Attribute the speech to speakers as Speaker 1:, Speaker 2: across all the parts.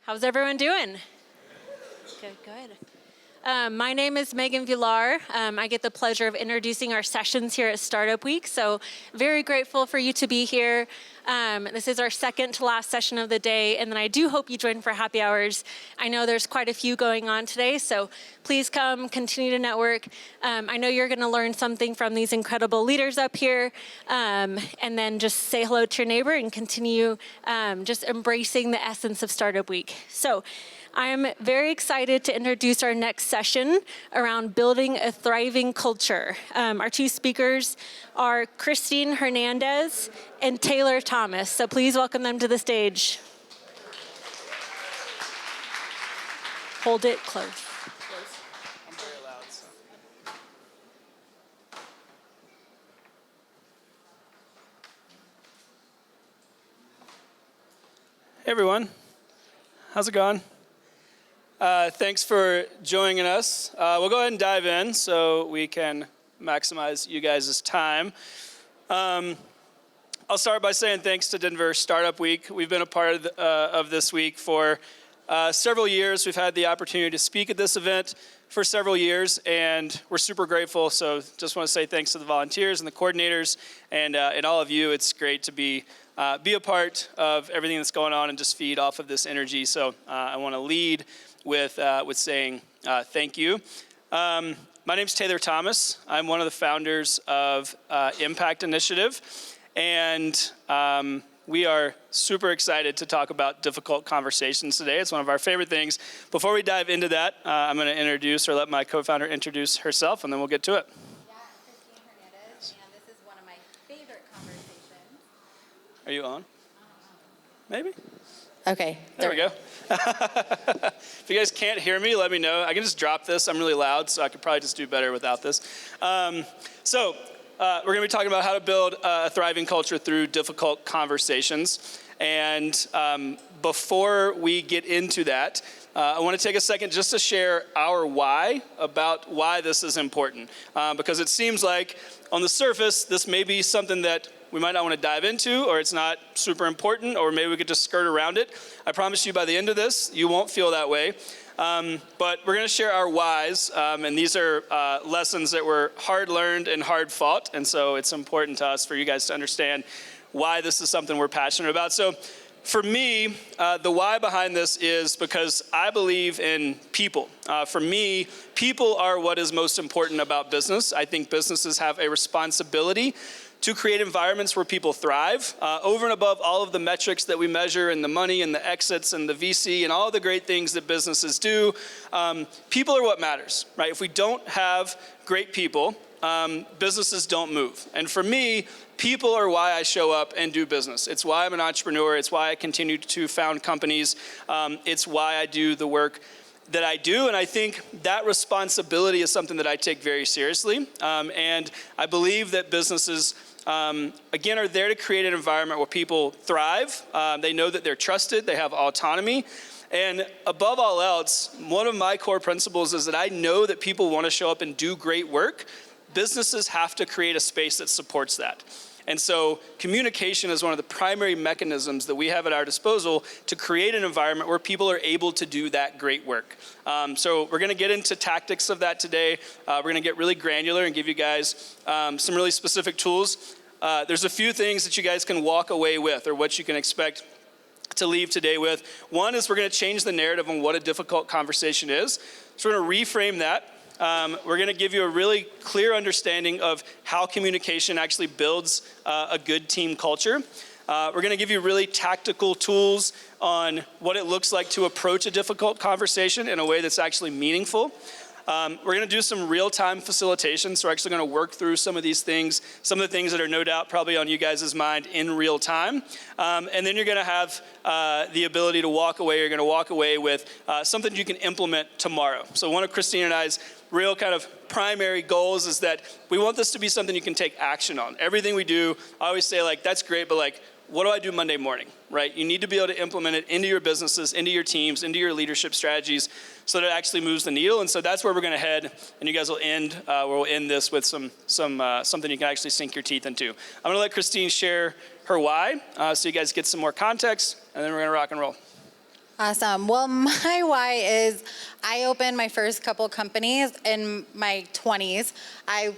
Speaker 1: How's everyone doing? Good. My name is Megan Villar. I get the pleasure of introducing our sessions here at Startup Week, so very grateful for you to be here. This is our second to last session of the day, and then I do hope you join for happy hours. I know there's quite a few going on today, so please come, continue to network. I know you're going to learn something from these incredible leaders up here, and then just say hello to your neighbor and continue just embracing the essence of Startup Week. So I'm very excited to introduce our next session around building a thriving culture. Our two speakers are Christine Hernandez and Taylor Thomas. So please welcome them to the stage. Hold it close.
Speaker 2: I'm very loud. So. Hey everyone, how's it going? Thanks for joining us. We'll go ahead and dive in so we can maximize you guys' time. I'll start by saying thanks to Denver Startup Week. We've been a part of this week for several years. We've had the opportunity to speak at this event for several years, and we're super grateful. So just want to say thanks to the volunteers and the coordinators and all of you. It's great to be a part of everything that's going on and just feed off of this energy. So I want to lead with saying thank you. My name's Taylor Thomas. I'm one of the founders of Impact Initiative, and we are super excited to talk about difficult conversations today. It's one of our favorite things. Before we dive into that, I'm going to introduce or let my co-founder introduce herself, and then we'll get to it.
Speaker 3: Yeah, I'm Christine Hernandez, and this is one of my favorite conversations.
Speaker 2: Are you on? Maybe?
Speaker 3: Okay.
Speaker 2: There we go. If you guys can't hear me, let me know. I can just drop this. I'm really loud, so I could probably just do better without this. We're going to be talking about how to build a thriving culture through difficult conversations. And before we get into that, I want to take a second just to share our why about why this is important. Because it seems like on the surface, this may be something that we might not want to dive into, or it's not super important, or maybe we could just skirt around it. I promise you by the end of this, you won't feel that way. But we're going to share our whys, and these are lessons that were hard learned and hard fought, and so it's important to us for you guys to understand why this is something we're passionate about. So for me, the why behind this is because I believe in people. For me, people are what is most important about business. I think businesses have a responsibility to create environments where people thrive, over and above all of the metrics that we measure and the money and the exits and the VC and all the great things that businesses do. People are what matters, right? If we don't have great people, businesses don't move. And for me, people are why I show up and do business. It's why I'm an entrepreneur. It's why I continue to found companies. It's why I do the work that I do, and I think that responsibility is something that I take very seriously. And I believe that businesses, again, are there to create an environment where people thrive. They know that they're trusted, they have autonomy. And above all else, one of my core principles is that I know that people want to show up and do great work. Businesses have to create a space that supports that. And so communication is one of the primary mechanisms that we have at our disposal to create an environment where people are able to do that great work. So we're going to get into tactics of that today. We're going to get really granular and give you guys some really specific tools. There's a few things that you guys can walk away with, or what you can expect to leave today with. One is we're going to change the narrative on what a difficult conversation is. So we're going to reframe that. We're going to give you a really clear understanding of how communication actually builds a good team culture. We're going to give you really tactical tools on what it looks like to approach a difficult conversation in a way that's actually meaningful. We're going to do some real-time facilitation, so we're actually going to work through some of these things, some of the things that are no doubt probably on you guys' mind in real time. And then you're going to have the ability to walk away. You're going to walk away with something you can implement tomorrow. So one of Christine and I's real kind of primary goals is that we want this to be something you can take action on. Everything we do, I always say, like, that's great, but like, what do I do Monday morning, right? You need to be able to implement it into your businesses, into your teams, into your leadership strategies so that it actually moves the needle. And so that's where we're going to head. And you guys will end, we'll end this with something you can actually sink your teeth into. I'm going to let Christine share her why so you guys get some more context, and then we're going to rock and roll.
Speaker 3: Awesome. Well, my why is I opened my first couple companies in my 20s. I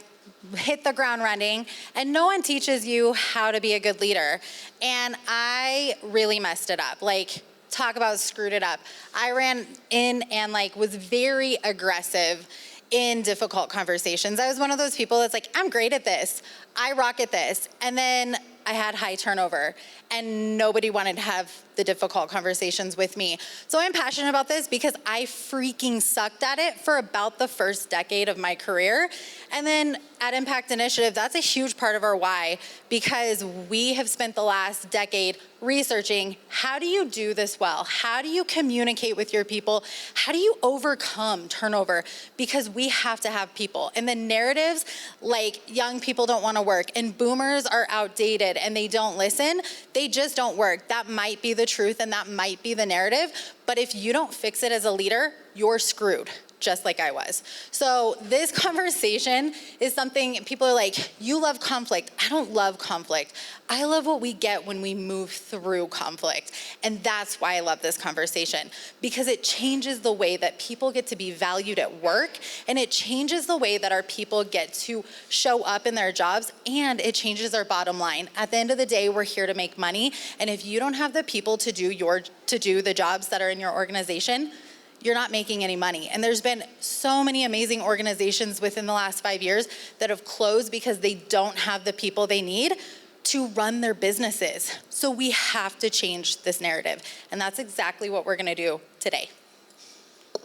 Speaker 3: hit the ground running, and no one teaches you how to be a good leader. And I really messed it up. Like, talk about screwed it up. I ran in and was very aggressive in difficult conversations. I was one of those people that's like, I'm great at this. I rock at this. And then I had high turnover, and nobody wanted to have the difficult conversations with me. So I'm passionate about this because I freaking sucked at it for about the first decade of my career. And then at Impact Initiative, that's a huge part of our why, because we have spent the last decade researching, how do you do this well? How do you communicate with your people? How do you overcome turnover? Because we have to have people. And the narratives, like young people don't want to work and boomers are outdated and they don't listen, they just don't work. That might be the truth and that might be the narrative, but if you don't fix it as a leader, you're screwed, just like I was. So this conversation is something people are like, you love conflict. I don't love conflict. I love what we get when we move through conflict. And that's why I love this conversation, because it changes the way that people get to be valued at work, and it changes the way that our people get to show up in their jobs, and it changes our bottom line. At the end of the day, we're here to make money, and if you don't have the people to do the jobs that are in your organization, you're not making any money. And there's been so many amazing organizations within the last 5 years that have closed because they don't have the people they need to run their businesses. So we have to change this narrative. And that's exactly what we're gonna do today.
Speaker 2: Oh,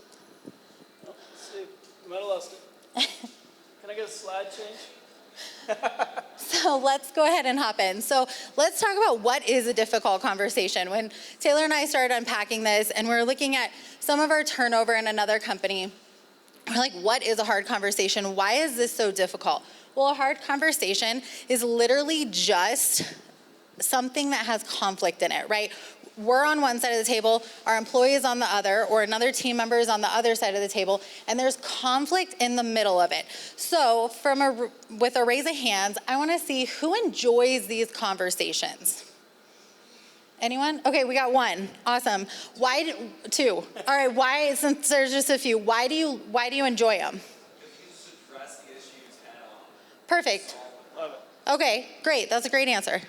Speaker 2: let's see. You might have lost it. Can I get a slide change?
Speaker 3: So let's go ahead and hop in. So let's talk about what is a difficult conversation. When Taylor and I started unpacking this and we're looking at some of our turnover in another company, we're like, what is a hard conversation? Why is this so difficult? Well, a hard conversation is literally just something that has conflict in it, right? We're on one side of the table, our employee is on the other, or another team member is on the other side of the table, and there's conflict in the middle of it. So with a raise of hands, I wanna see who enjoys these conversations. Anyone? Okay, we got one. Awesome. Two. All right, why, since there's just a few, why do you enjoy them?
Speaker 4: Because you address the issues head on.
Speaker 3: Perfect.
Speaker 2: Love it.
Speaker 3: Okay, great. That's a great answer.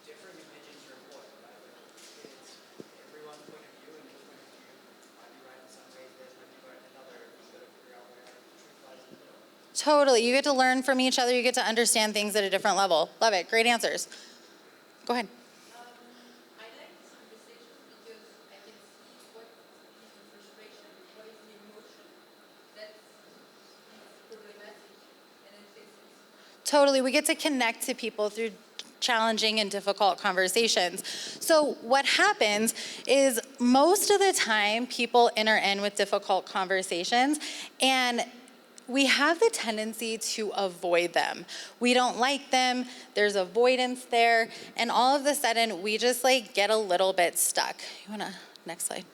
Speaker 4: Different opinions are important, right? It's everyone's point of view, and each point of view might be right in some ways, this might be right in another. You gotta figure out where the truth lies in the middle.
Speaker 3: Totally. You get to learn from each other. You get to understand things at a different level. Love it. Great answers. Go ahead.
Speaker 5: I like this conversation because I can see what is the frustration, what is the emotion that is problematic, and then fix it.
Speaker 3: Totally. We get to connect to people through challenging and difficult conversations. So what happens is most of the time people enter in with difficult conversations, and we have the tendency to avoid them. We don't like them, there's avoidance there, and all of a sudden we just get a little bit stuck. Next slide.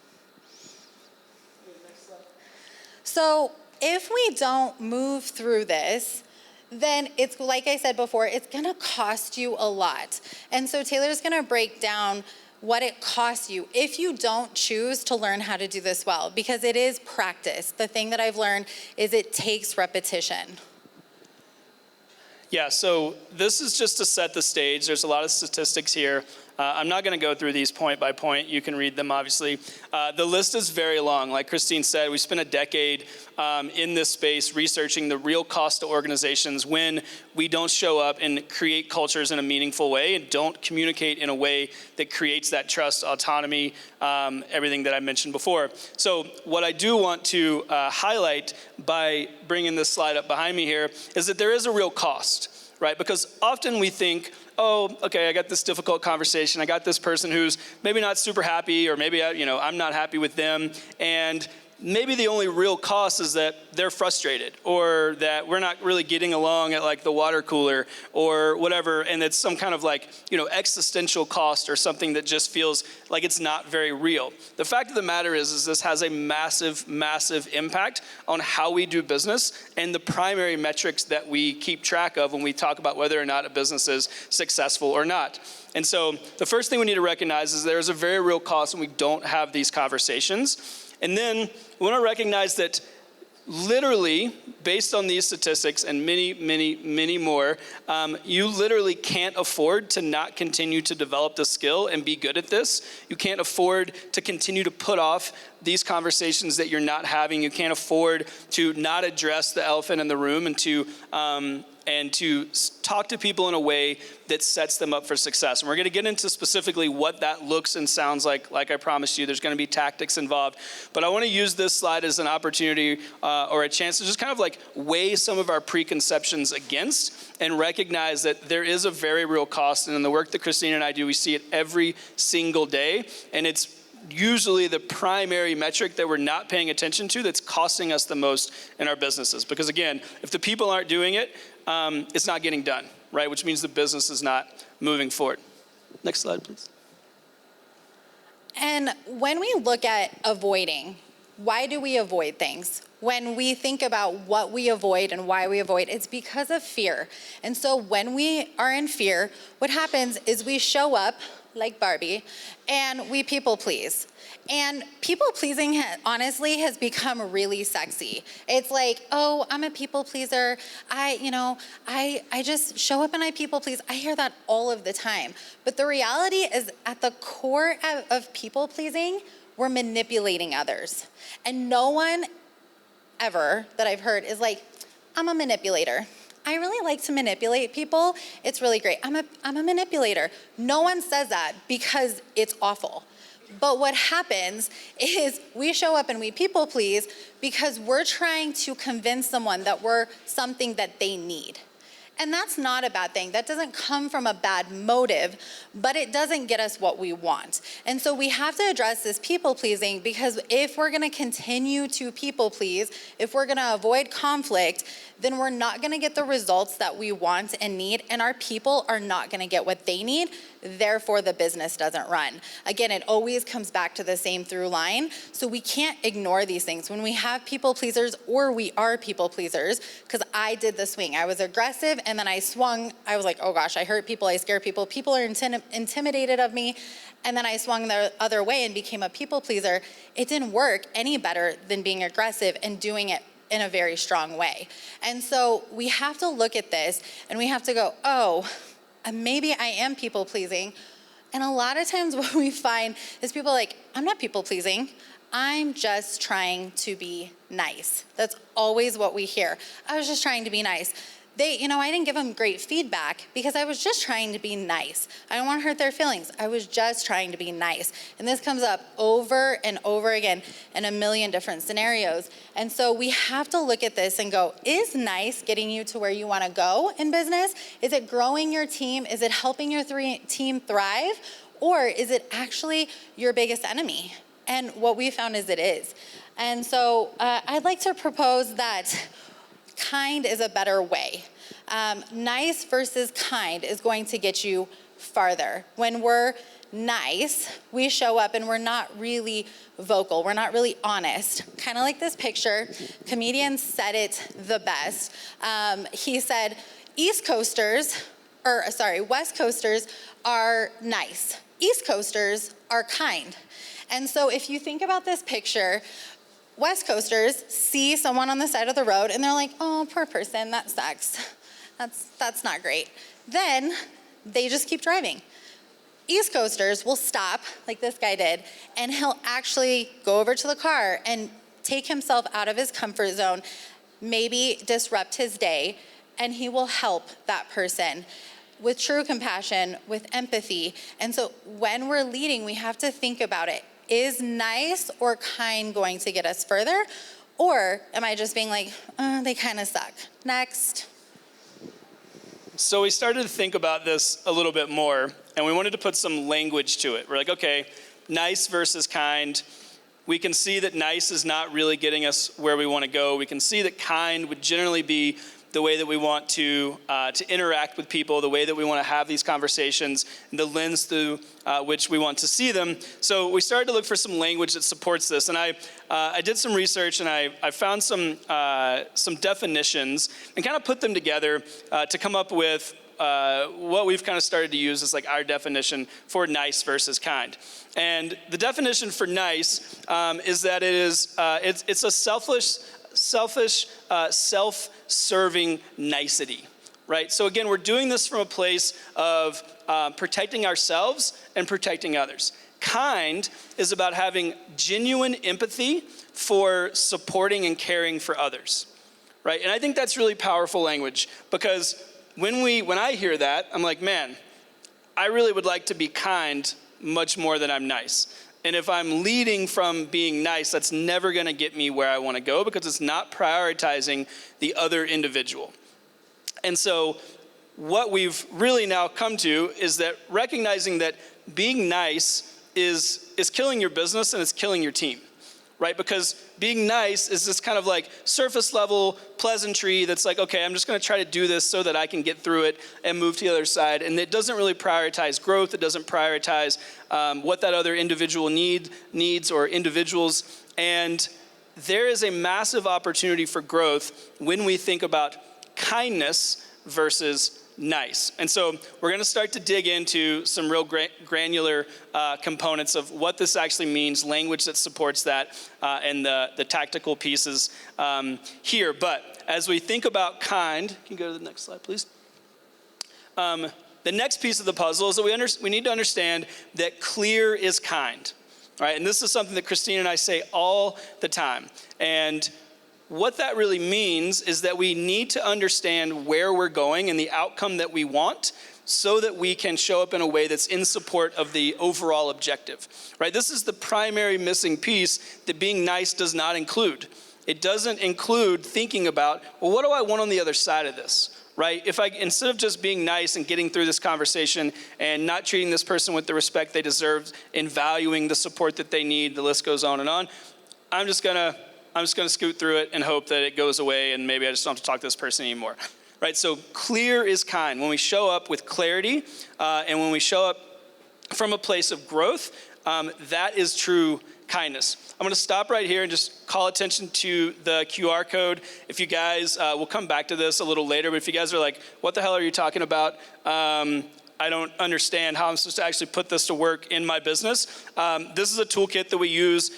Speaker 3: So if we don't move through this, then it's like I said before, it's gonna cost you a lot. And so Taylor's gonna break down what it costs you if you don't choose to learn how to do this well, because it is practice. The thing that I've learned is it takes repetition.
Speaker 2: Yeah, so this is just to set the stage. There's a lot of statistics here. I'm not going to go through these point by point. You can read them, obviously. The list is very long. Like Christine said, we spent a decade in this space researching the real cost to organizations when we don't show up and create cultures in a meaningful way and don't communicate in a way that creates that trust, autonomy, everything that I mentioned before. So what I do want to highlight by bringing this slide up behind me here is that there is a real cost, right? Because often we think, oh, okay, I got this difficult conversation. I got this person who's maybe not super happy, or maybe I'm not happy with them. And maybe the only real cost is that they're frustrated, or that we're not really getting along at like the water cooler or whatever, and it's some kind of like, existential cost or something that just feels like it's not very real. The fact of the matter is this has a massive, massive impact on how we do business and the primary metrics that we keep track of when we talk about whether or not a business is successful or not. And so the first thing we need to recognize is there's a very real cost when we don't have these conversations. And then we want to recognize that literally, based on these statistics and many, many, many more, you literally can't afford to not continue to develop the skill and be good at this. You can't afford to continue to put off these conversations that you're not having. You can't afford to not address the elephant in the room and to talk to people in a way that sets them up for success. And we're going to get into specifically what that looks and sounds like I promised you. There's going to be tactics involved. But I want to use this slide as an opportunity or a chance to just kind of like weigh some of our preconceptions against and recognize that there is a very real cost. And in the work that Christina and I do, we see it every single day. And it's usually the primary metric that we're not paying attention to that's costing us the most in our businesses. Because again, if the people aren't doing it, it's not getting done, right? Which means the business is not moving forward. Next slide, please.
Speaker 3: And when we look at avoiding, why do we avoid things? When we think about what we avoid and why we avoid, it's because of fear. And so when we are in fear, what happens is we show up like Barbie and we people please. And people pleasing honestly has become really sexy. It's like, oh, I'm a people pleaser. I just show up and I people please. I hear that all of the time. But the reality is at the core of people pleasing, we're manipulating others. And no one ever that I've heard is like, I'm a manipulator. I really like to manipulate people. It's really great. I'm a manipulator. No one says that because it's awful. But what happens is we show up and we people please because we're trying to convince someone that we're something that they need. And that's not a bad thing. That doesn't come from a bad motive, but it doesn't get us what we want. And so we have to address this people pleasing, because if we're going to continue to people please, if we're going to avoid conflict, then we're not going to get the results that we want and need, and our people are not going to get what they need. Therefore, the business doesn't run. Again, it always comes back to the same through line. So we can't ignore these things. When we have people pleasers, or we are people pleasers, because I did the swing. I was aggressive and then I swung. I was like, oh gosh, I hurt people, I scare people. People are intimidated of me. And then I swung the other way and became a people pleaser. It didn't work any better than being aggressive and doing it in a very strong way. And so we have to look at this and we have to go, oh, maybe I am people pleasing. And a lot of times what we find is people are like, I'm not people pleasing. I'm just trying to be nice. That's always what we hear. I was just trying to be nice. I didn't give them great feedback because I was just trying to be nice. I don't want to hurt their feelings. I was just trying to be nice. And this comes up over and over again in a million different scenarios. And so we have to look at this and go, is nice getting you to where you want to go in business? Is it growing your team? Is it helping your team thrive? Or is it actually your biggest enemy? And what we found is it is. And so I'd like to propose that kind is a better way. Nice versus kind is going to get you farther. When we're nice, we show up and we're not really vocal. We're not really honest. Kind of like this picture. Comedian said it the best. He said, West Coasters are nice. East Coasters are kind. And so if you think about this picture, West Coasters see someone on the side of the road and they're like, oh, poor person, that sucks. That's not great. Then they just keep driving. East Coasters will stop, like this guy did, and he'll actually go over to the car and take himself out of his comfort zone, maybe disrupt his day, and he will help that person with true compassion, with empathy. And so when we're leading, we have to think about it. Is nice or kind going to get us further? Or am I just being like, they kind of suck? Next.
Speaker 2: So we started to think about this a little bit more, and we wanted to put some language to it. We're like, okay, nice versus kind. We can see that nice is not really getting us where we want to go. We can see that kind would generally be the way that we want to interact with people, the way that we want to have these conversations, and the lens through which we want to see them. So we started to look for some language that supports this. And I did some research, and I found some definitions and kind of put them together to come up with what we've kind of started to use as like our definition for nice versus kind. And the definition for nice is that it's a selfish, self-serving nicety, right? So again, we're doing this from a place of protecting ourselves and protecting others. Kind is about having genuine empathy for supporting and caring for others, right? And I think that's really powerful language, because when I hear that, I'm like, man, I really would like to be kind much more than I'm nice. And if I'm leading from being nice, that's never going to get me where I want to go, because it's not prioritizing the other individual. And so what we've really now come to is that recognizing that being nice is killing your business and it's killing your team, right? Because being nice is this kind of like surface level pleasantry that's like, okay, I'm just going to try to do this so that I can get through it and move to the other side. And it doesn't really prioritize growth. It doesn't prioritize what that other individual needs or individuals. And there is a massive opportunity for growth when we think about kindness versus nice. And so we're going to start to dig into some real granular components of what this actually means, language that supports that, and the tactical pieces here. But as we think about kind, can you go to the next slide, please? The next piece of the puzzle is that we need to understand that clear is kind, right? And this is something that Christine and I say all the time. And what that really means is that we need to understand where we're going and the outcome that we want, so that we can show up in a way that's in support of the overall objective, right? This is the primary missing piece that being nice does not include. It doesn't include thinking about, well, what do I want on the other side of this, right? If instead of just being nice and getting through this conversation and not treating this person with the respect they deserve and valuing the support that they need, the list goes on and on, I'm just gonna scoot through it and hope that it goes away and maybe I just don't have to talk to this person anymore, right? So clear is kind. When we show up with clarity and when we show up from a place of growth, that is true kindness. I'm going to stop right here and just call attention to the QR code. If you guys, we'll come back to this a little later, but if you guys are like, what the hell are you talking about? I don't understand how I'm supposed to actually put this to work in my business. This is a toolkit that we use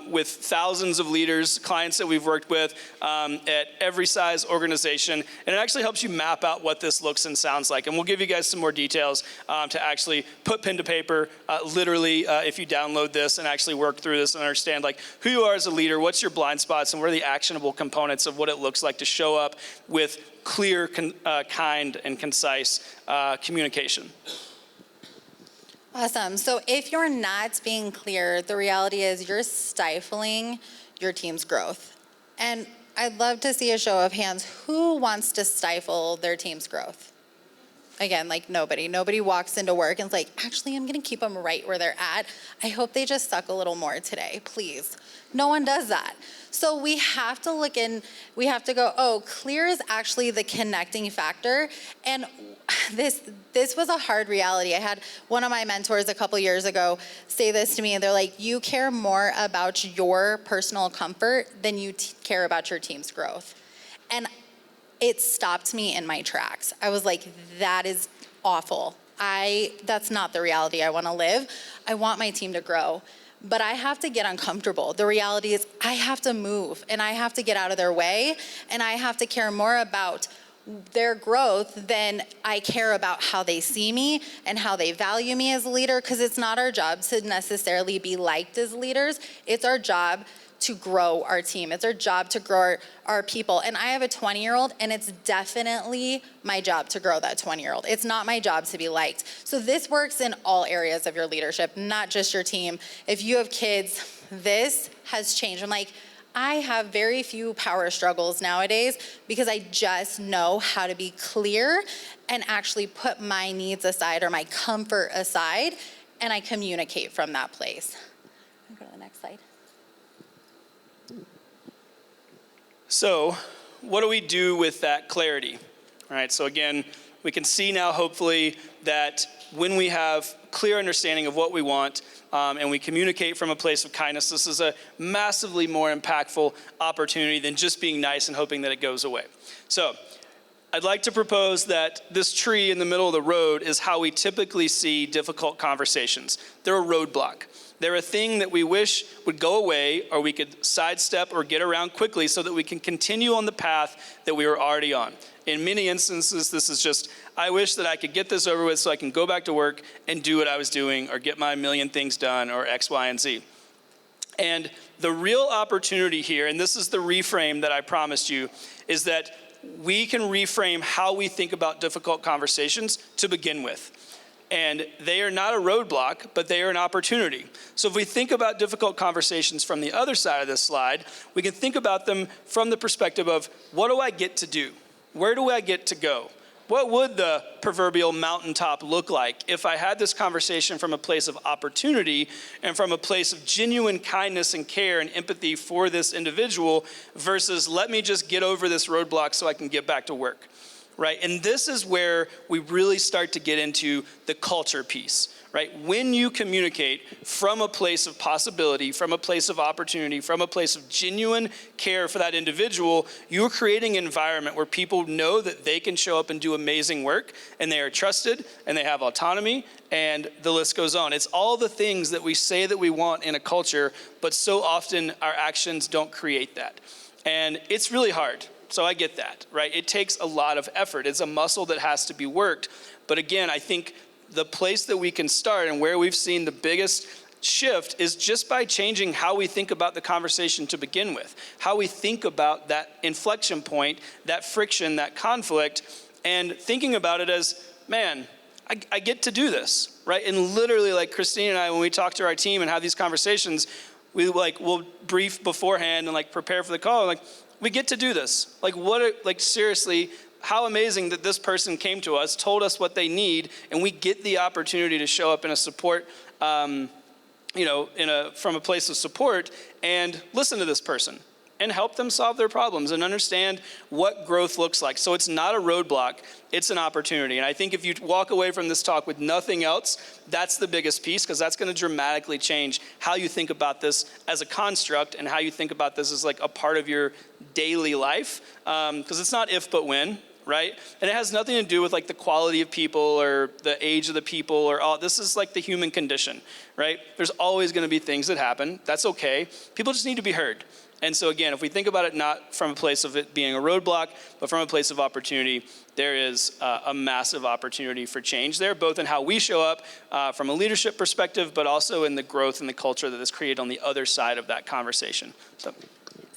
Speaker 2: with thousands of leaders, clients that we've worked with at every size organization. And it actually helps you map out what this looks and sounds like. And we'll give you guys some more details to actually put pen to paper, literally, if you download this and actually work through this and understand like who you are as a leader, what's your blind spots, and what are the actionable components of what it looks like to show up with clear, kind, and concise communication.
Speaker 3: Awesome. So if you're not being clear, the reality is you're stifling your team's growth. And I'd love to see a show of hands. Who wants to stifle their team's growth? Again, like nobody. Nobody walks into work and is like, actually, I'm going to keep them right where they're at. I hope they just suck a little more today, please. No one does that. So we have to look in, we have to go, oh, clear is actually the connecting factor. And this was a hard reality. I had one of my mentors a couple years ago say this to me, and they're like, you care more about your personal comfort than you care about your team's growth. And it stopped me in my tracks. I was like, that is awful. That's not the reality I want to live. I want my team to grow. But I have to get uncomfortable. The reality is I have to move and I have to get out of their way and I have to care more about their growth than I care about how they see me and how they value me as a leader, because it's not our job to necessarily be liked as leaders. It's our job to grow our team. It's our job to grow our people. And I have a 20-year-old, and it's definitely my job to grow that 20-year-old. It's not my job to be liked. So this works in all areas of your leadership, not just your team. If you have kids, this has changed. I'm like, I have very few power struggles nowadays because I just know how to be clear and actually put my needs aside or my comfort aside, and I communicate from that place. Go to the next slide.
Speaker 2: So, what do we do with that clarity? All right, so again, we can see now, hopefully, that when we have clear understanding of what we want and we communicate from a place of kindness, this is a massively more impactful opportunity than just being nice and hoping that it goes away. So, I'd like to propose that this tree in the middle of the road is how we typically see difficult conversations. They're a roadblock. They're a thing that we wish would go away, or we could sidestep or get around quickly so that we can continue on the path that we were already on. In many instances, this is just, I wish that I could get this over with so I can go back to work and do what I was doing, or get my million things done, or X, Y, and Z. And the real opportunity here, and this is the reframe that I promised you, is that we can reframe how we think about difficult conversations to begin with. And they are not a roadblock, but they are an opportunity. So if we think about difficult conversations from the other side of this slide, we can think about them from the perspective of, what do I get to do? Where do I get to go? What would the proverbial mountaintop look like if I had this conversation from a place of opportunity and from a place of genuine kindness and care and empathy for this individual versus let me just get over this roadblock so I can get back to work, right? And this is where we really start to get into the culture piece, right? When you communicate from a place of possibility, from a place of opportunity, from a place of genuine care for that individual, you're creating an environment where people know that they can show up and do amazing work, and they are trusted, and they have autonomy, and the list goes on. It's all the things that we say that we want in a culture, but so often our actions don't create that. And it's really hard. So I get that, right? It takes a lot of effort. It's a muscle that has to be worked. But again, I think the place that we can start and where we've seen the biggest shift is just by changing how we think about the conversation to begin with, how we think about that inflection point, that friction, that conflict, and thinking about it as, man, I get to do this, right? And literally, like Christine and I, when we talk to our team and have these conversations, we'll brief beforehand and prepare for the call. We get to do this. Seriously, how amazing that this person came to us, told us what they need, and we get the opportunity to show up in a support, from a place of support and listen to this person and help them solve their problems and understand what growth looks like. So it's not a roadblock, it's an opportunity. And I think if you walk away from this talk with nothing else, that's the biggest piece, because that's going to dramatically change how you think about this as a construct and how you think about this as a part of your daily life, because it's not if but when, right? And it has nothing to do with the quality of people or the age of the people or all. This is the human condition, right? There's always going to be things that happen. That's okay. People just need to be heard. And so again, if we think about it not from a place of it being a roadblock, but from a place of opportunity, there is a massive opportunity for change there, both in how we show up from a leadership perspective, but also in the growth and the culture that is created on the other side of that conversation. So.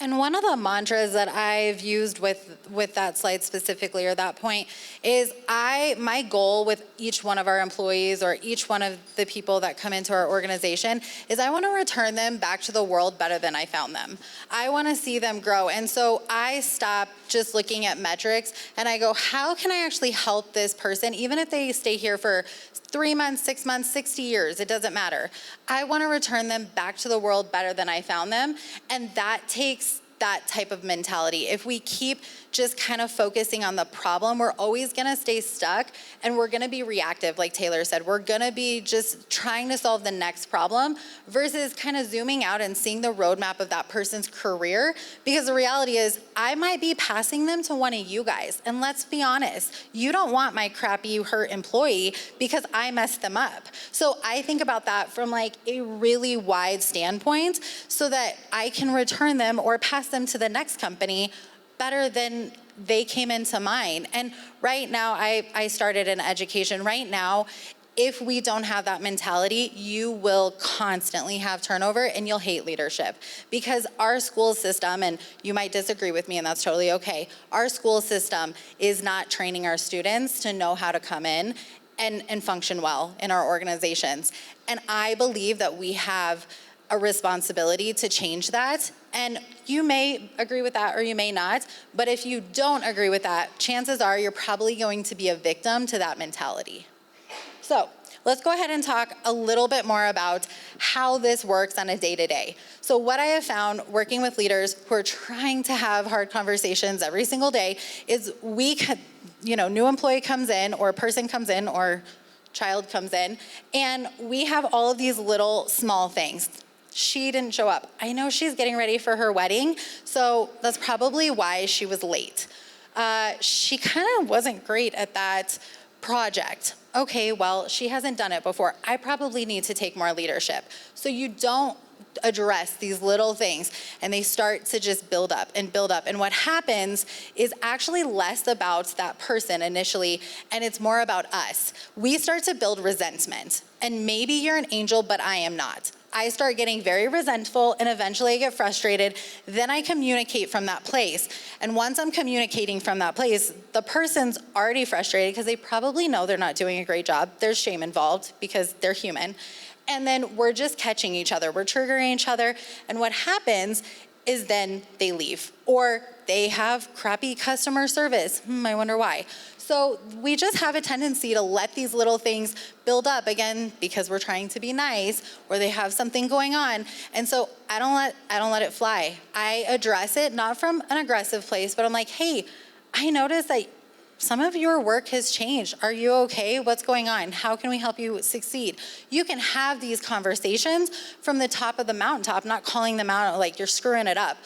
Speaker 3: And one of the mantras that I've used with that slide specifically, or that point, is my goal with each one of our employees or each one of the people that come into our organization is I want to return them back to the world better than I found them. I want to see them grow. And so I stop just looking at metrics and I go, how can I actually help this person, even if they stay here for 3 months, 6 months, 60 years, it doesn't matter. I want to return them back to the world better than I found them. And that takes that type of mentality. If we keep just kind of focusing on the problem, we're always gonna stay stuck and we're gonna be reactive, like Taylor said. We're gonna be just trying to solve the next problem versus kind of zooming out and seeing the roadmap of that person's career. Because the reality is, I might be passing them to one of you guys. And let's be honest, you don't want my crappy, hurt employee because I messed them up. So I think about that from a really wide standpoint so that I can return them or pass them to the next company better than they came into mine. And right now, I started in education. Right now, if we don't have that mentality, you will constantly have turnover and you'll hate leadership. Because our school system, and you might disagree with me and that's totally okay, our school system is not training our students to know how to come in and function well in our organizations. And I believe that we have a responsibility to change that. And you may agree with that or you may not, but if you don't agree with that, chances are you're probably going to be a victim to that mentality. So let's go ahead and talk a little bit more about how this works on a day-to-day. So what I have found working with leaders who are trying to have hard conversations every single day is new employee comes in, or person comes in, or child comes in, and we have all of these little small things. She didn't show up. I know she's getting ready for her wedding, so that's probably why she was late. She kind of wasn't great at that project. Okay, well, she hasn't done it before. I probably need to take more leadership. So you don't address these little things, and they start to just build up and build up. And what happens is actually less about that person initially, and it's more about us. We start to build resentment. And maybe you're an angel, but I am not. I start getting very resentful, and eventually I get frustrated. Then I communicate from that place. And once I'm communicating from that place, the person's already frustrated because they probably know they're not doing a great job. There's shame involved because they're human. And then we're just catching each other. We're triggering each other. And what happens is then they leave, or they have crappy customer service. I wonder why. So we just have a tendency to let these little things build up, again, because we're trying to be nice, or they have something going on. And so I don't let it fly. I address it, not from an aggressive place, but I'm like, hey, I noticed that some of your work has changed. Are you okay? What's going on? How can we help you succeed? You can have these conversations from the top of the mountaintop, not calling them out like you're screwing it up,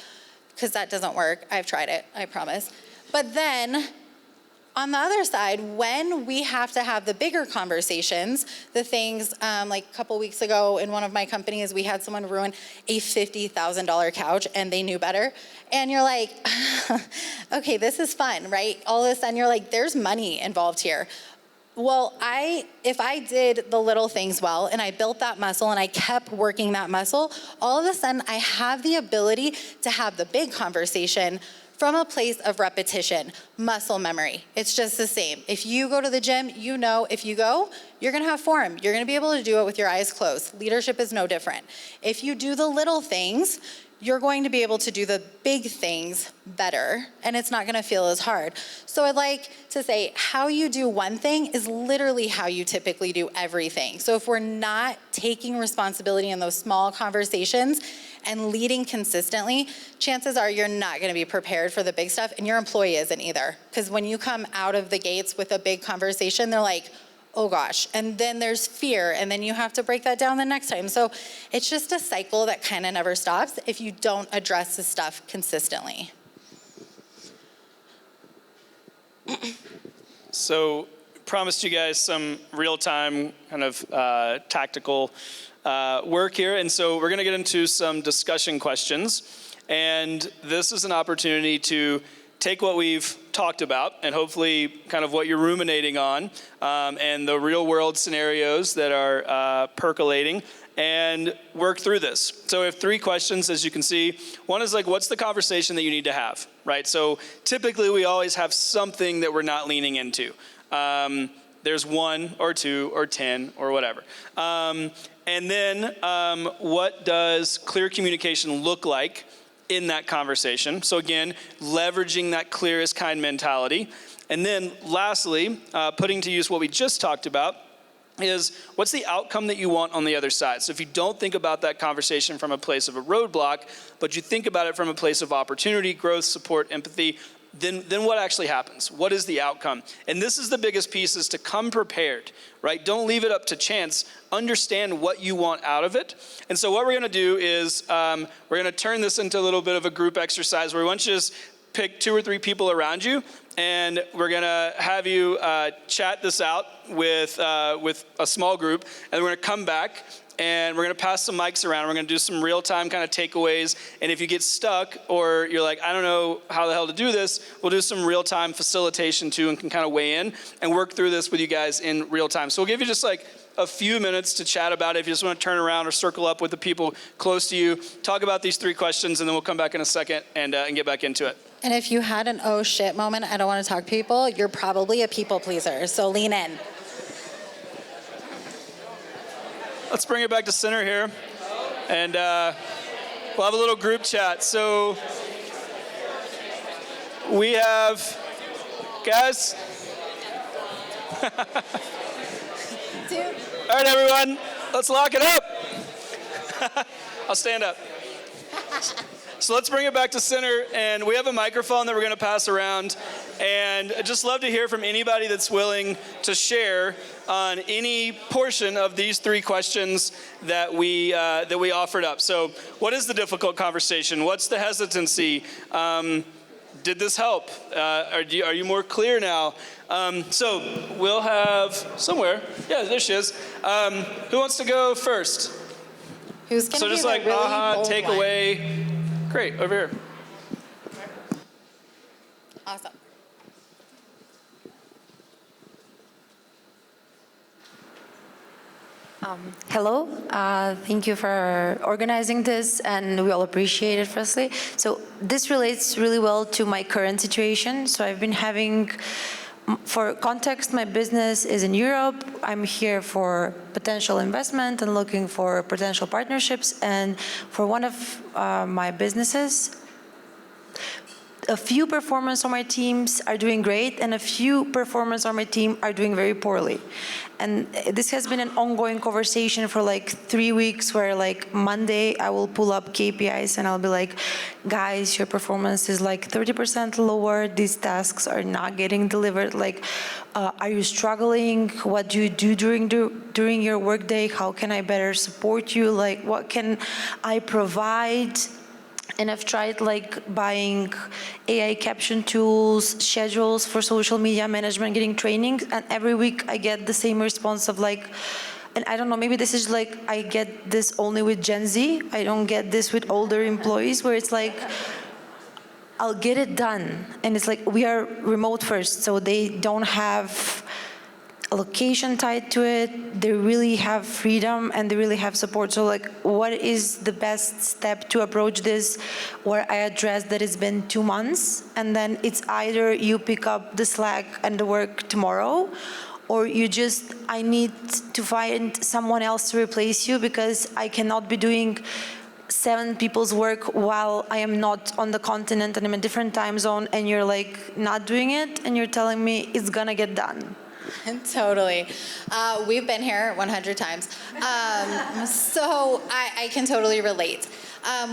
Speaker 3: because that doesn't work. I've tried it, I promise. But then on the other side, when we have to have the bigger conversations, the things like a couple weeks ago in one of my companies, we had someone ruin a $50,000 couch, and they knew better. And you're like, okay, this is fun, right? All of a sudden you're like, there's money involved here. Well, if I did the little things well, and I built that muscle, and I kept working that muscle, all of a sudden I have the ability to have the big conversation from a place of repetition, muscle memory. It's just the same. If you go to the gym, you know if you go, you're gonna have form. You're gonna be able to do it with your eyes closed. Leadership is no different. If you do the little things, you're going to be able to do the big things better, and it's not gonna feel as hard. So I'd like to say, how you do one thing is literally how you typically do everything. So if we're not taking responsibility in those small conversations and leading consistently, chances are you're not gonna be prepared for the big stuff, and your employee isn't either. Because when you come out of the gates with a big conversation, they're like, oh gosh, and then there's fear, and then you have to break that down the next time. So it's just a cycle that kind of never stops if you don't address this stuff consistently.
Speaker 2: So promised you guys some real-time kind of tactical work here, and so we're gonna get into some discussion questions, and this is an opportunity to take what we've talked about and hopefully kind of what you're ruminating on and the real world scenarios that are percolating, and work through this. So we have 3 questions, as you can see. One is like, what's the conversation that you need to have, right? So typically we always have something that we're not leaning into. There's 1 or 2 or 10 or whatever. And then what does clear communication look like in that conversation? So again, leveraging that clear is kind mentality. And then lastly, putting to use what we just talked about is, what's the outcome that you want on the other side? So if you don't think about that conversation from a place of a roadblock, but you think about it from a place of opportunity, growth, support, empathy, then what actually happens? What is the outcome? And this is the biggest piece, is to come prepared, right? Don't leave it up to chance. Understand what you want out of it. And so what we're gonna do is we're gonna turn this into a little bit of a group exercise where we want you to just pick 2 or 3 people around you, and we're gonna have you chat this out with a small group, and we're gonna come back and we're gonna pass some mics around. We're gonna do some real-time kind of takeaways, and if you get stuck or you're like, I don't know how the hell to do this, we'll do some real-time facilitation too, and can kind of weigh in and work through this with you guys in real time. So we'll give you just like a few minutes to chat about it. If you just want to turn around or circle up with the people close to you, talk about these 3 questions, and then we'll come back in a second and get back into it.
Speaker 3: And if you had an oh shit moment, I don't want to talk to people, you're probably a people pleaser, so lean in.
Speaker 2: Let's bring it back to center here, and we'll have a little group chat. So we have, guys,
Speaker 3: 2.
Speaker 2: All right, everyone, let's lock it up. I'll stand up. So let's bring it back to center, and we have a microphone that we're going to pass around, and I'd just love to hear from anybody that's willing to share on any portion of these 3 questions that we offered up. So what is the difficult conversation? What's the hesitancy? Did this help? Are you more clear now? So we'll have somewhere. Yeah, there she is. Who wants to go first?
Speaker 3: Who's going to
Speaker 2: So
Speaker 3: be
Speaker 2: just
Speaker 3: the
Speaker 2: like
Speaker 3: really
Speaker 2: aha,
Speaker 3: bold one?
Speaker 2: takeaway. Great, over here.
Speaker 3: Awesome.
Speaker 6: Hello, thank you for organizing this, and we all appreciate it, firstly. So this relates really well to my current situation. So I've been having, for context, my business is in Europe. I'm here for potential investment and looking for potential partnerships. And for one of my businesses, a few performers on my teams are doing great, and a few performers on my team are doing very poorly. And this has been an ongoing conversation for like 3 weeks, where like Monday I will pull up KPIs and I'll be like, guys, your performance is like 30% lower. These tasks are not getting delivered. Like, are you struggling? What do you do during your workday? How can I better support you? Like, what can I provide? And I've tried like buying AI caption tools, schedules for social media management, getting training, and every week I get the same response of like, and I don't know, maybe this is like, I get this only with Gen Z, I don't get this with older employees, where it's like, I'll get it done. And it's like, we are remote first, so they don't have a location tied to it, they really have freedom and they really have support. So like, what is the best step to approach this, where I address that it's been 2 months, and then it's either you pick up the slack and the work tomorrow, or you just, I need to find someone else to replace you, because I cannot be doing 7 people's work while I am not on the continent and I'm in a different time zone, and you're like not doing it, and you're telling me it's gonna get done.
Speaker 3: Totally. We've been here 100 times. So I can totally relate.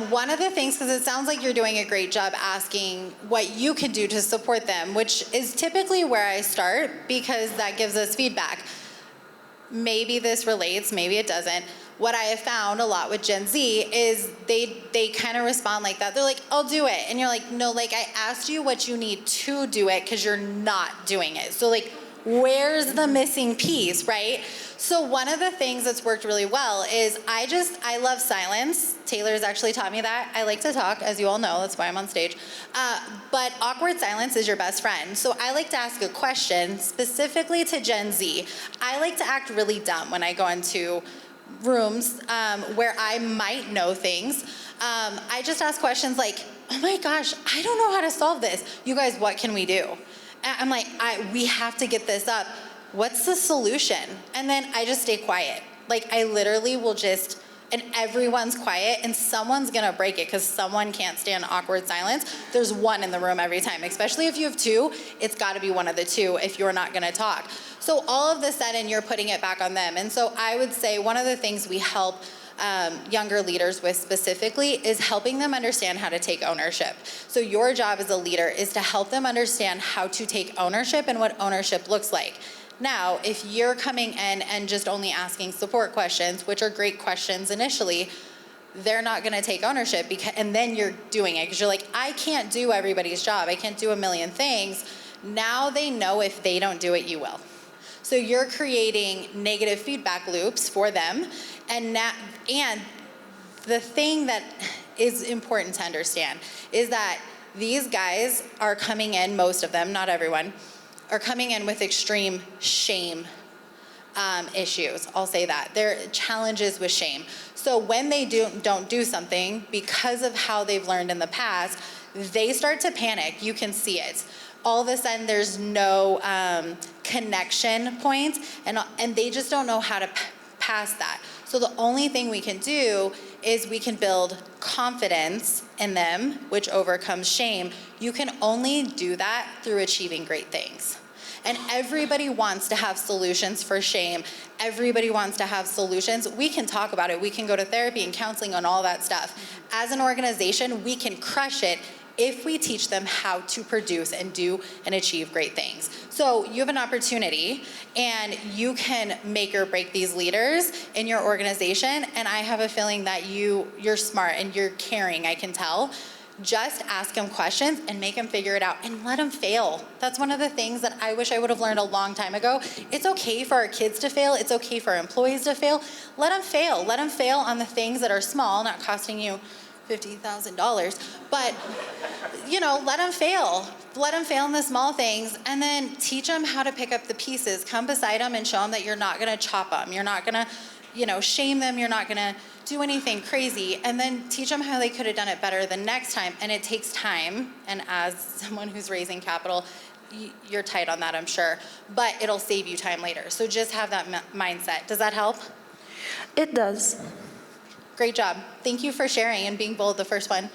Speaker 3: One of the things, because it sounds like you're doing a great job asking what you can do to support them, which is typically where I start, because that gives us feedback. Maybe this relates, maybe it doesn't. What I have found a lot with Gen Z is they kind of respond like that. They're like, I'll do it. And you're like, no, like I asked you what you need to do it, because you're not doing it. So like, where's the missing piece, right? So one of the things that's worked really well is I love silence. Taylor's actually taught me that. I like to talk, as you all know, that's why I'm on stage. But awkward silence is your best friend. So I like to ask a question specifically to Gen Z. I like to act really dumb when I go into rooms where I might know things. I just ask questions like, oh my gosh, I don't know how to solve this. You guys, what can we do? I'm like, we have to get this up. What's the solution? And then I just stay quiet. Like I literally will just, and everyone's quiet, and someone's gonna break it, because someone can't stand awkward silence. There's one in the room every time, especially if you have 2, it's gotta be one of the 2 if you're not gonna talk. So all of the sudden you're putting it back on them. And so I would say one of the things we help younger leaders with specifically is helping them understand how to take ownership. So your job as a leader is to help them understand how to take ownership and what ownership looks like. Now, if you're coming in and just only asking support questions, which are great questions initially, they're not gonna take ownership, and then you're doing it, because you're like, I can't do everybody's job. I can't do a million things. Now they know if they don't do it, you will. So you're creating negative feedback loops for them. And the thing that is important to understand is that these guys are coming in, most of them, not everyone, are coming in with extreme shame issues. I'll say that. There are challenges with shame. So when they don't do something because of how they've learned in the past, they start to panic. You can see it. All of a sudden, there's no connection point, and they just don't know how to pass that. So the only thing we can do is we can build confidence in them, which overcomes shame. You can only do that through achieving great things. And everybody wants to have solutions for shame. Everybody wants to have solutions. We can talk about it. We can go to therapy and counseling on all that stuff. As an organization, we can crush it if we teach them how to produce and do and achieve great things. So you have an opportunity and you can make or break these leaders in your organization. And I have a feeling that you're smart and you're caring, I can tell. Just ask them questions and make them figure it out and let them fail. That's one of the things that I wish I would have learned a long time ago. It's okay for our kids to fail. It's okay for our employees to fail. Let them fail. Let them fail on the things that are small, not costing you $50,000, but let them fail. Let them fail in the small things, and then teach them how to pick up the pieces. Come beside them and show them that you're not going to chop them. You're not going to, shame them. You're not going to do anything crazy, and then teach them how they could have done it better the next time. And it takes time. And as someone who's raising capital, you're tight on that, I'm sure, but it'll save you time later. So just have that mindset. Does that help?
Speaker 6: It does.
Speaker 3: Great job. Thank you for sharing and being bold, the first one.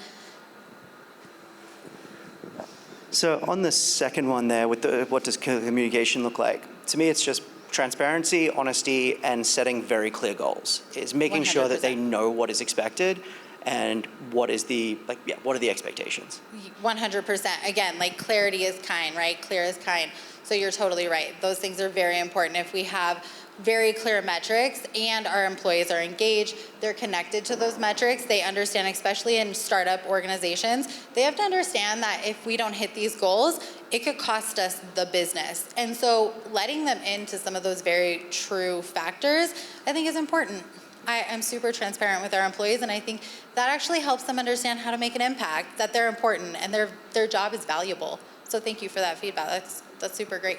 Speaker 7: So on the second one there, with what does communication look like? To me, it's just transparency, honesty, and setting very clear goals. It's making sure that they
Speaker 3: 100%.
Speaker 7: know what is expected and what are the expectations.
Speaker 3: 100%. Again, clarity is kind, right? Clear is kind. So you're totally right. Those things are very important. If we have very clear metrics and our employees are engaged, they're connected to those metrics, they understand, especially in startup organizations, they have to understand that if we don't hit these goals, it could cost us the business. And so letting them into some of those very true factors, I think is important. I'm super transparent with our employees, and I think that actually helps them understand how to make an impact, that they're important and their job is valuable. So thank you for that feedback. That's super great.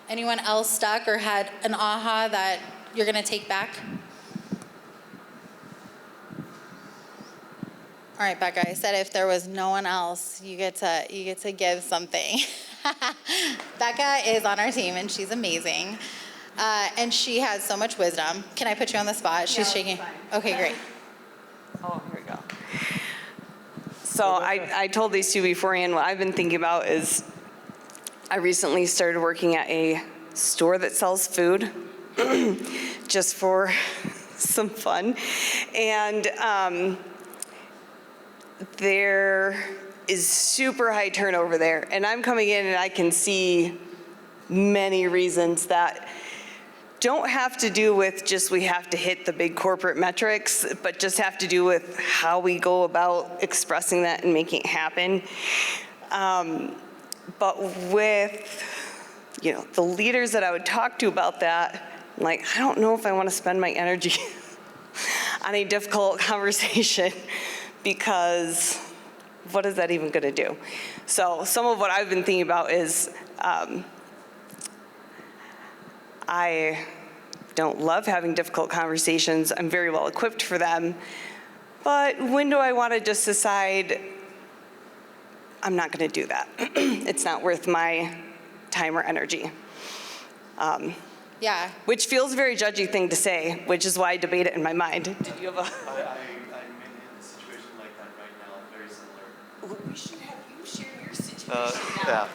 Speaker 3: Anyone else stuck or had an aha that you're going to take back? All right, Becca, I said if there was no one else, you get to give something. Becca is on our team, and she's amazing. And she has so much wisdom. Can I put you on the spot? She's shaking. Okay, great.
Speaker 8: Oh, here we go. So I told these two beforehand, what I've been thinking about is I recently started working at a store that sells food just for some fun. And there is super high turnover there. And I'm coming in and I can see many reasons that don't have to do with just we have to hit the big corporate metrics, but just have to do with how we go about expressing that and making it happen. But with, the leaders that I would talk to about that, I don't know if I want to spend my energy on a difficult conversation, because what is that even going to do? So some of what I've been thinking about is I don't love having difficult conversations. I'm very well equipped for them. But when do I want to just decide I'm not going to do that? It's not worth my time or energy.
Speaker 3: Yeah.
Speaker 8: Which feels a very judgy thing to say, which is why I debate it in my mind. Did you have a...
Speaker 9: I'm in a situation like that right now, very similar.
Speaker 8: We should have you share your situation now.
Speaker 9: Yeah.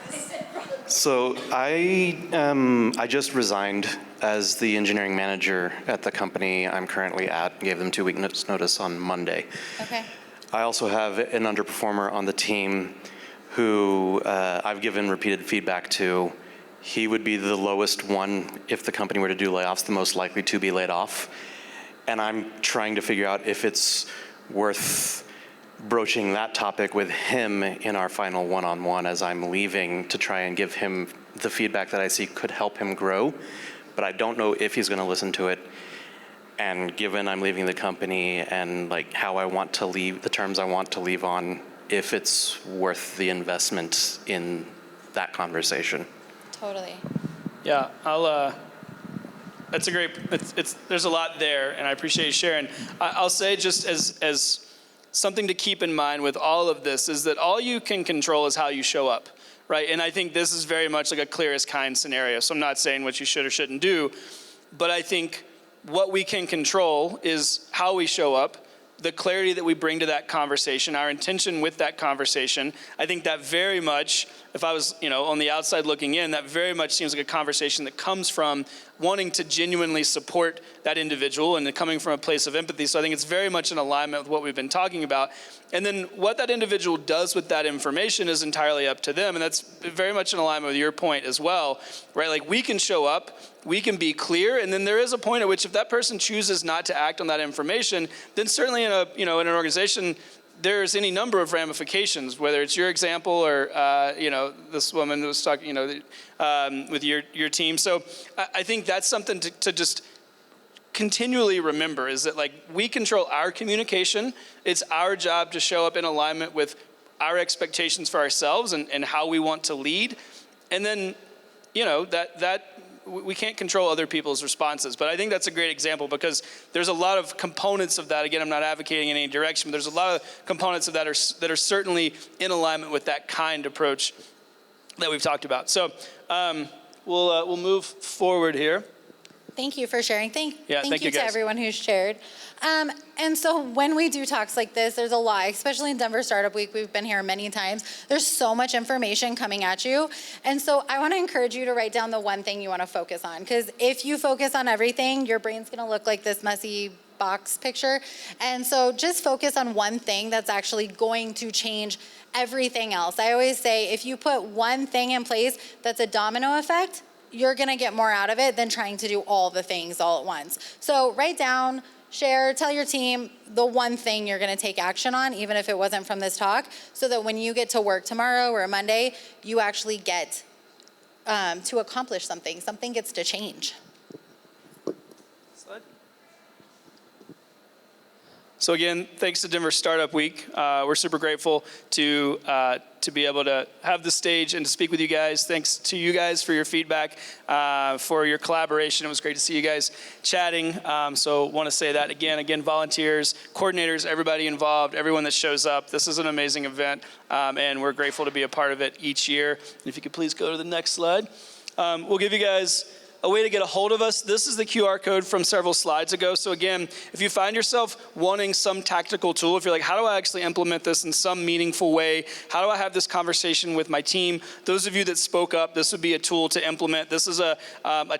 Speaker 9: So I just resigned as the engineering manager at the company I'm currently at. Gave them 2 weeks notice on Monday.
Speaker 3: Okay.
Speaker 9: I also have an underperformer on the team who I've given repeated feedback to. He would be the lowest one if the company were to do layoffs, the most likely to be laid off. And I'm trying to figure out if it's worth broaching that topic with him in our final one-on-one as I'm leaving, to try and give him the feedback that I see could help him grow. But I don't know if he's going to listen to it. And given I'm leaving the company and how I want to leave, the terms I want to leave on, if it's worth the investment in that conversation.
Speaker 3: Totally.
Speaker 2: Yeah, that's a great, there's a lot there, and I appreciate you sharing. I'll say, just as something to keep in mind with all of this, is that all you can control is how you show up, right? And I think this is very much like a clear as kind scenario. So I'm not saying what you should or shouldn't do, but I think what we can control is how we show up the clarity that we bring to that conversation, our intention with that conversation, I think that very much, if I was, on the outside looking in, that very much seems like a conversation that comes from wanting to genuinely support that individual and coming from a place of empathy. So I think it's very much in alignment with what we've been talking about. And then what that individual does with that information is entirely up to them. And that's very much in alignment with your point as well, right? Like, we can show up, we can be clear, and then there is a point at which if that person chooses not to act on that information, then certainly in an organization, there's any number of ramifications, whether it's your example or, this woman who was talking, with your team. So I think that's something to just continually remember, is that, like, we control our communication. It's our job to show up in alignment with our expectations for ourselves and how we want to lead. And then, that we can't control other people's responses. But I think that's a great example, because there's a lot of components of that. Again, I'm not advocating in any direction, but there's a lot of components of that that are certainly in alignment with that kind approach that we've talked about. So we'll move forward here.
Speaker 3: Thank you for sharing. Thank
Speaker 2: you
Speaker 3: you to
Speaker 2: guys.
Speaker 3: everyone who's shared. And so when we do talks like this, there's a lot, especially in Denver Startup Week. We've been here many times. There's so much information coming at you. And so I want to encourage you to write down the one thing you want to focus on. Because if you focus on everything, your brain's going to look like this messy box picture. And so just focus on one thing that's actually going to change everything else. I always say, if you put one thing in place that's a domino effect, you're going to get more out of it than trying to do all the things all at once. So write down, share, tell your team the one thing you're going to take action on, even if it wasn't from this talk, so that when you get to work tomorrow or Monday, you actually get to accomplish something. Something gets to change.
Speaker 2: So again, thanks to Denver Startup Week. We're super grateful to be able to have the stage and to speak with you guys. Thanks to you guys for your feedback, for your collaboration. It was great to see you guys chatting. So want to say that again, volunteers, coordinators, everybody involved, everyone that shows up. This is an amazing event, and we're grateful to be a part of it each year. And if you could please go to the next slide. We'll give you guys a way to get a hold of us. This is the QR code from several slides ago. So again, if you find yourself wanting some tactical tool, if you're like, how do I actually implement this in some meaningful way? How do I have this conversation with my team? Those of you that spoke up, this would be a tool to implement. This is a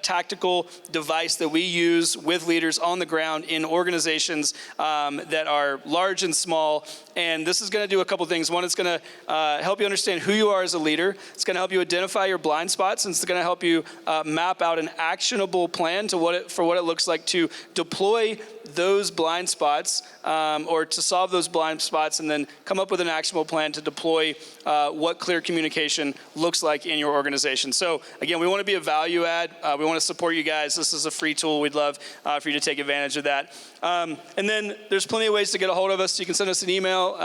Speaker 2: tactical device that we use with leaders on the ground in organizations that are large and small. And this is going to do a couple things. One, it's going to help you understand who you are as a leader. It's going to help you identify your blind spots, and it's going to help you map out an actionable plan for what it looks like to deploy those blind spots, or to solve those blind spots, and then come up with an actionable plan to deploy what clear communication looks like in your organization. So again, we want to be a value add. We want to support you guys. This is a free tool. We'd love for you to take advantage of that. And then there's plenty of ways to get a hold of us. You can send us an email.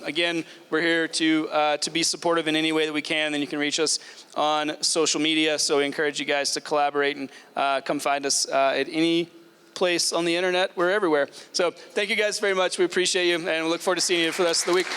Speaker 2: Again, we're here to be supportive in any way that we can. Then you can reach us on social media. So we encourage you guys to collaborate and come find us at any place on the internet. We're everywhere. So thank you guys very much. We appreciate you, and we look forward to seeing you for the rest of the week.